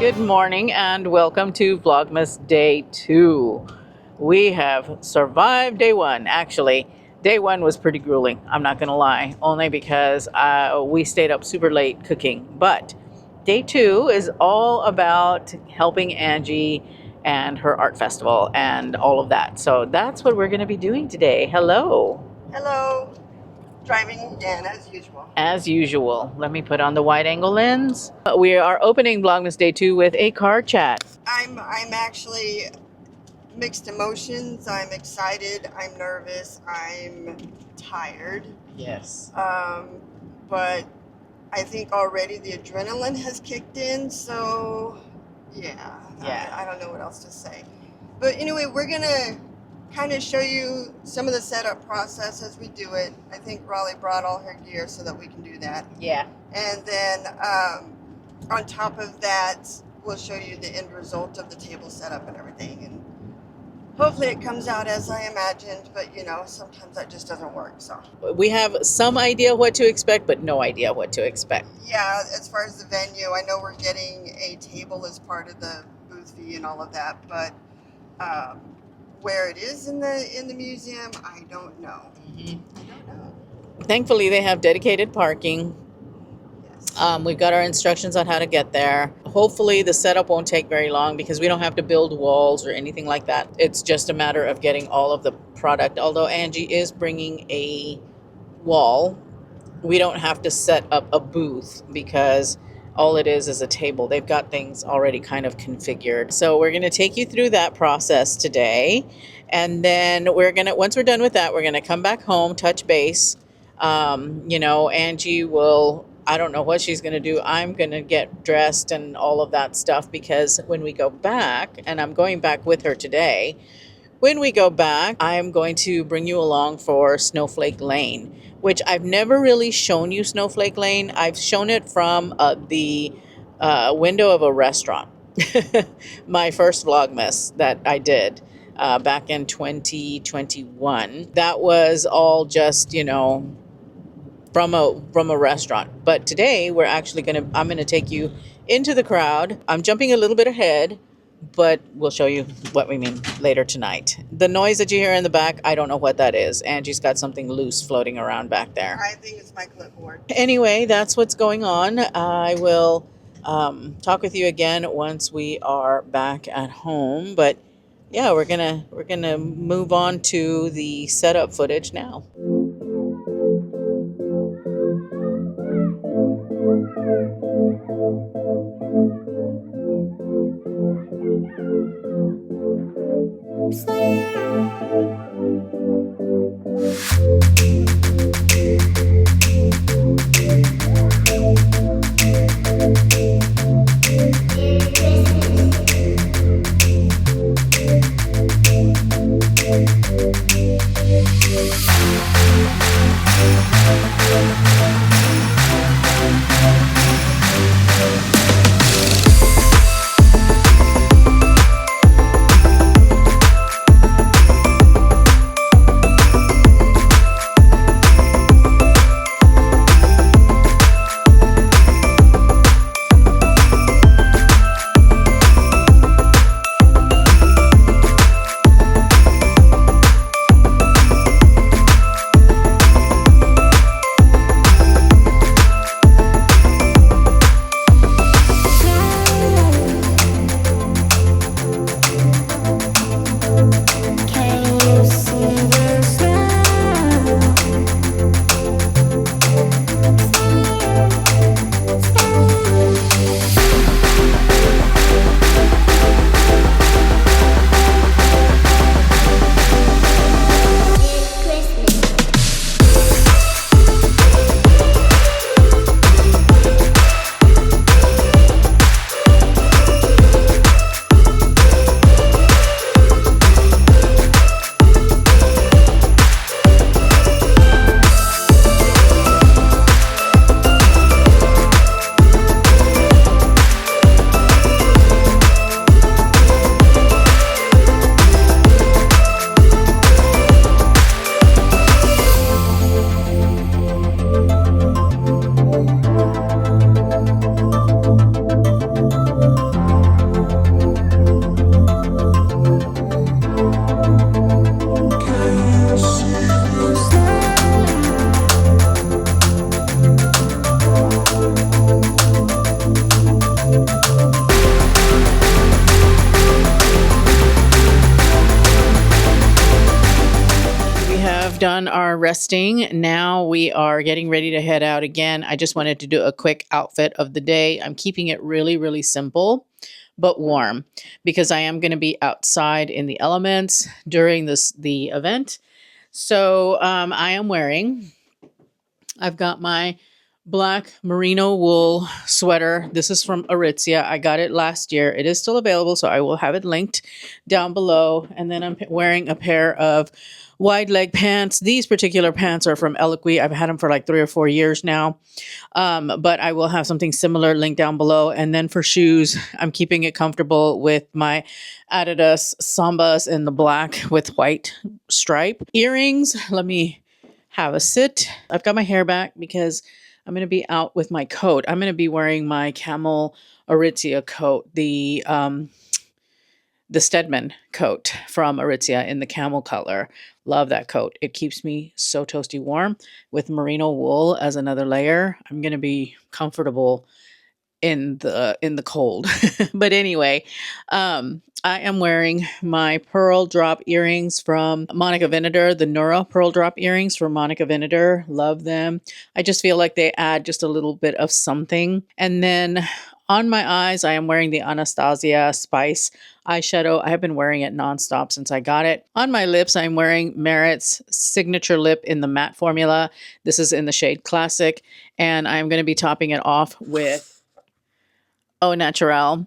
Good morning and welcome to Vlogmas Day 2. We have survived day 1. Actually, day 1 was pretty grueling, I'm not gonna lie, only because we stayed up super late cooking. But day 2 is all about helping Angie and her art festival and all of that. So that's what we're gonna be doing today. Hello. Hello. Driving again as usual. As usual. Let me put on the wide angle lens. We are opening Vlogmas Day 2 with a car chat. I'm actually mixed emotions. I'm excited. I'm nervous. I'm tired. Yes. But I think already the adrenaline has kicked in. So yeah. I don't know what else to say. But anyway, we're gonna kind of show you some of the setup process as we do it. I think Raleigh brought all her gear so that we can do that. Yeah. And then on top of that, we'll show you the end result of the table setup and everything. And hopefully it comes out as I imagined, but you know, sometimes that just doesn't work. So we have some idea what to expect, but no idea what to expect. Yeah, as far as the venue, I know we're getting a table as part of the booth fee and all of that, but where it is in the museum, I don't know. Mm-hmm. I don't know. Thankfully, they have dedicated parking. Yes. We've got our instructions on how to get there. Hopefully, the setup won't take very long because we don't have to build walls or anything like that. It's just a matter of getting all of the product. Although Angie is bringing a wall, we don't have to set up a booth because all it is a table. They've got things already kind of configured. So we're going to take you through that process today. And then once we're done with that, we're going to come back home, touch base. Angie will, I don't know what she's going to do. I'm going to get dressed and all of that stuff because when we go back, and I'm going back with her today, when we go back, I'm going to bring you along for Snowflake Lane, which I've never really shown you Snowflake Lane. I've shown it from the window of a restaurant. My first Vlogmas that I did back in 2021. That was all just, from a restaurant. But today we're actually I'm going to take you into the crowd. I'm jumping a little bit ahead, but we'll show you what we mean later tonight. The noise that you hear in the back, I don't know what that is. Angie's got something loose floating around back there. I think it's my clipboard. Anyway, that's what's going on. I will talk with you again once we are back at home. But yeah, we're gonna move on to the setup footage now. done our resting. Now we are getting ready to head out again. I just wanted to do a quick outfit of the day. I'm keeping it really, really simple but warm because I am going to be outside in the elements during the event. So I've got my black merino wool sweater. This is from Aritzia. I got it last year. It is still available, so I will have it linked down below. And then I'm wearing a pair of wide leg pants. These particular pants are from Eloquii. I've had them for like 3 or 4 years now. But I will have something similar linked down below. And then for shoes, I'm keeping it comfortable with my Adidas Sambas in the black with white stripe. Earrings, let me have a sit. I've got my hair back because I'm going to be out with my coat. I'm going to be wearing my camel Aritzia coat, the Stedman coat from Aritzia in the camel color. Love that coat. It keeps me so toasty warm with merino wool as another layer. I'm going to be comfortable in the cold. But anyway, I am wearing my pearl drop earrings from Monica Vinader, the Nura pearl drop earrings from Monica Vinader. Love them. I just feel like they add just a little bit of something. And then on my eyes, I am wearing the Anastasia Spice eyeshadow. I have been wearing it nonstop since I got it. On my lips, I'm wearing Merit's signature lip in the matte formula. This is in the shade Classic. And I'm going to be topping it off with Au Naturel.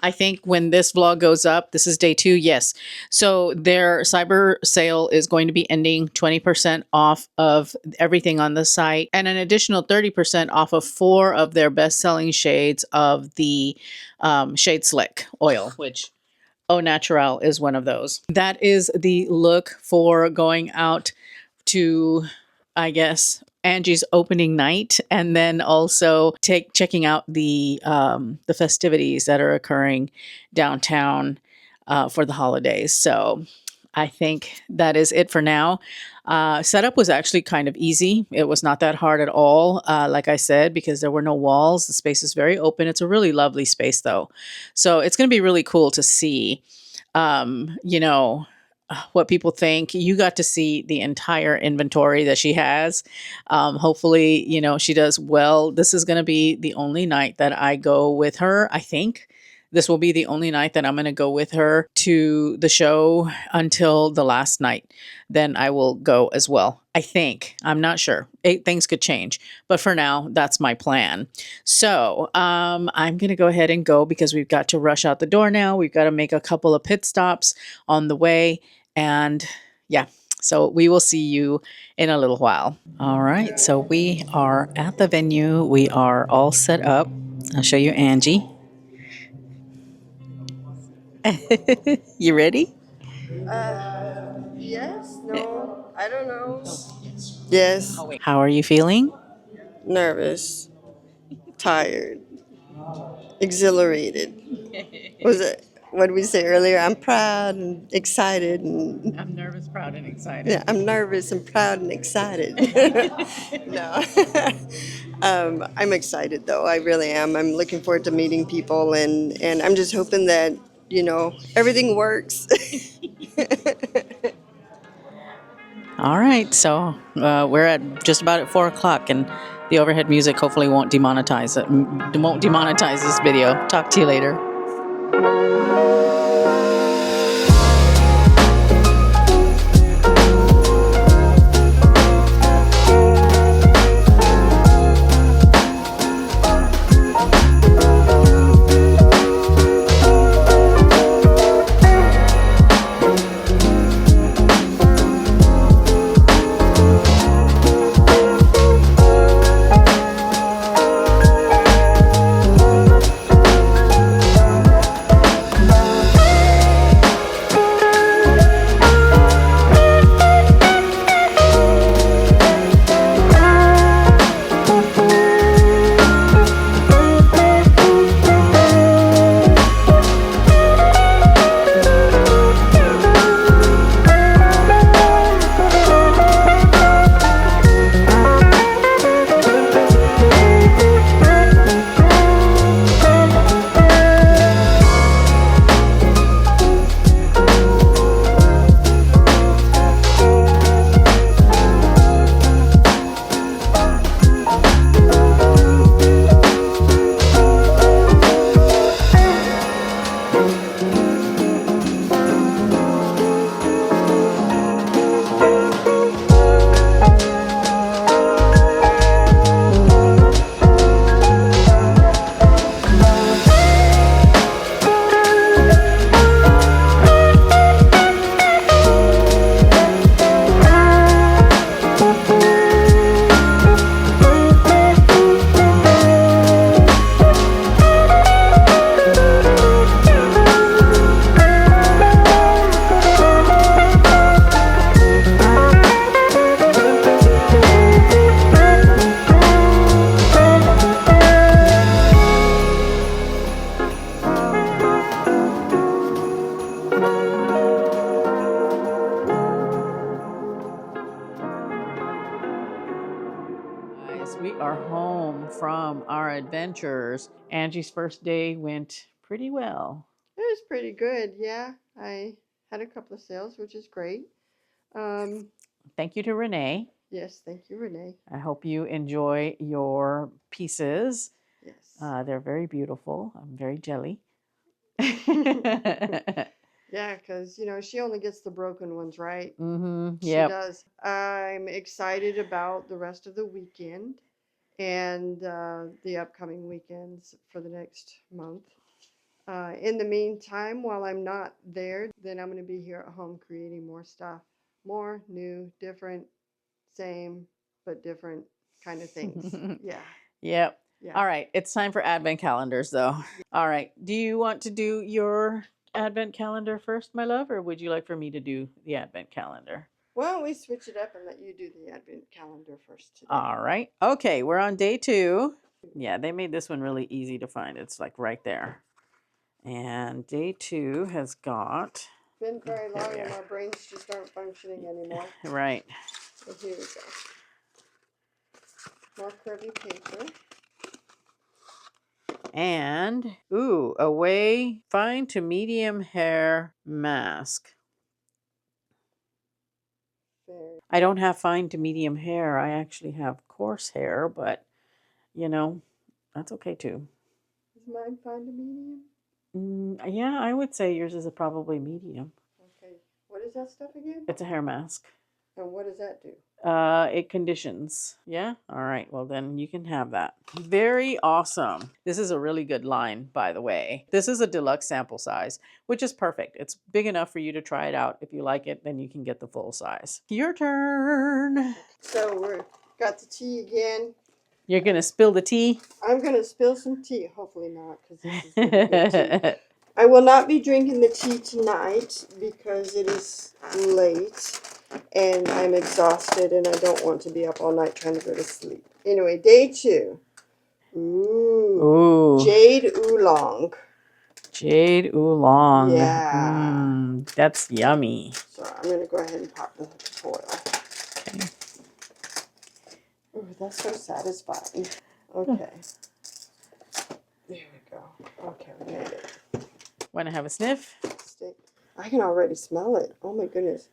I think when this vlog goes up, this is day 2. Yes. So their cyber sale is going to be ending, 20% off of everything on the site and an additional 30% off of 4 of their best-selling shades of the Shade Slick oil, which Au Naturel is one of those. That is the look for going out to, I guess, Angie's opening night, and then also checking out the festivities that are occurring downtown for the holidays. So I think that is it for now. Setup was actually kind of easy. It was not that hard at all, like I said, because there were no walls. The space is very open. It's a really lovely space, though. So it's going to be really cool to see, what people think. You got to see the entire inventory that she has. Hopefully, she does well. This is going to be the only night that I go with her. I think this will be the only night that I'm going to go with her to the show until the last night. Then I will go as well. I think. I'm not sure. Things could change. But for now, that's my plan. So I'm going to go ahead and go because we've got to rush out the door now. We've got to make a couple of pit stops on the way. And yeah, so we will see you in a little while. All right, so we are at the venue. We are all set up. I'll show you Angie. You ready? Yes, no, I don't know. Yes. How are you feeling? Nervous, tired, exhilarated. Was it? What did we say earlier? I'm proud and excited. I'm nervous, proud, and excited. Yeah, I'm nervous and proud and excited. No. I'm excited, though. I really am. I'm looking forward to meeting people, and I'm just hoping that, everything works. All right, so we're at just about at 4 o'clock, and the overhead music hopefully won't demonetize this video. Talk to you later. guys, we are home from our adventures. Angie's first day went pretty well. It was pretty good, yeah. I had a couple of sales, which is great. Thank you to Renee. Yes, thank you, Renee. I hope you enjoy your pieces. Yes. They're very beautiful. I'm very jelly. Yeah, because, you know, she only gets the broken ones, right? Mm-hmm. She Yep. does. I'm excited about the rest of the weekend and the upcoming weekends for the next month. In the meantime, while I'm not there, then I'm going to be here at home creating more stuff. More, new, different, same, but different kind of things. Yeah. Yep. Yeah. All right. It's time for advent calendars, though. All right. Do you want to do your advent calendar first, my love, or would you like for me to do the advent calendar? Why don't we switch it up and let you do the advent calendar first today? All right. Okay. We're on day 2. Yeah, they made this one really easy to find. It's like right there. And day 2 has got. Been very long we and are. our brains just aren't functioning anymore. Right. So here we go. More curvy paper. And, ooh, away fine to medium hair mask. Very. I don't have fine to medium hair. I actually have coarse hair, but, you know, that's okay too. Is mine fine to medium? Yeah, I would say yours is probably medium. Okay. What is that stuff again? It's a hair mask. And what does that do? It conditions. Yeah? All right. Well, then you can have that. Very awesome. This is a really good line, by the way. This is a deluxe sample size, which is perfect. It's big enough for you to try it out. If you like it, then you can get the full size. Your turn. So we're got the tea again. You're going to spill the tea? I'm going to spill some tea. Hopefully not, because this is really good tea. I will not be drinking the tea tonight because it is late and I'm exhausted and I don't want to be up all night trying to go to sleep. Anyway, day 2. Ooh. Jade oolong. Jade oolong. Yeah. That's yummy. So I'm going to go ahead and pop the foil. Okay. Ooh, that's so satisfying. Okay. There we go. Okay, we made it. Want to have a sniff? I can already smell it. Oh my goodness.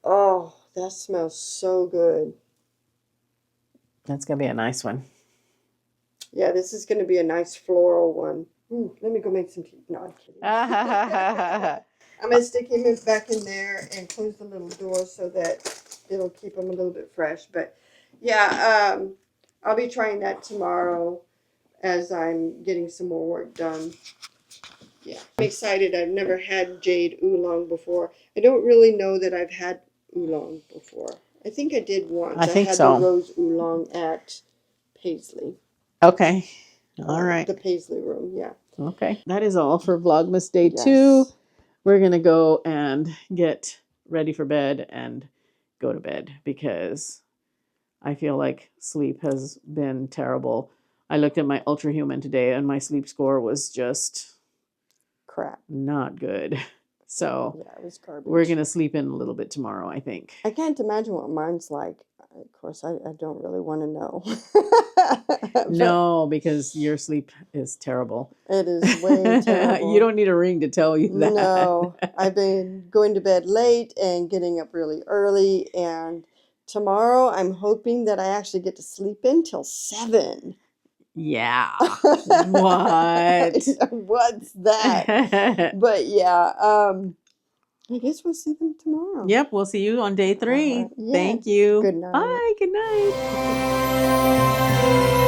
Oh, that smells so good. That's going to be a nice one. Yeah, this is going to be a nice floral one. Let me go make some tea. No, I'm kidding. I'm going to stick him back in there and close the little door so that it'll keep him a little bit fresh. But yeah, I'll be trying that tomorrow as I'm getting some more work done. Yeah, I'm excited. I've never had jade oolong before. I don't really know that I've had oolong before. I think I did once. I think had so. the rose oolong at Paisley. Okay. All right. The Paisley room, yeah. Okay. That is all for Vlogmas Day 2. We're going to go and get ready for bed and go to bed because I feel like sleep has been terrible. I looked at my Ultrahuman today and my sleep score was just crap. Not good. So yeah, it was garbage. We're going to sleep in a little bit tomorrow, I think. I can't imagine what mine's like. Of course, I don't really want to know. No, because your sleep is terrible. It is way terrible. You don't need a ring to tell you that. No, I've been going to bed late and getting up really early. And tomorrow I'm hoping that I actually get to sleep in till 7. Yeah. What? What's that? But yeah, I guess we'll see them tomorrow. Yep, we'll see you on day 3. Yeah. Thank you. Good night. Bye. Good night.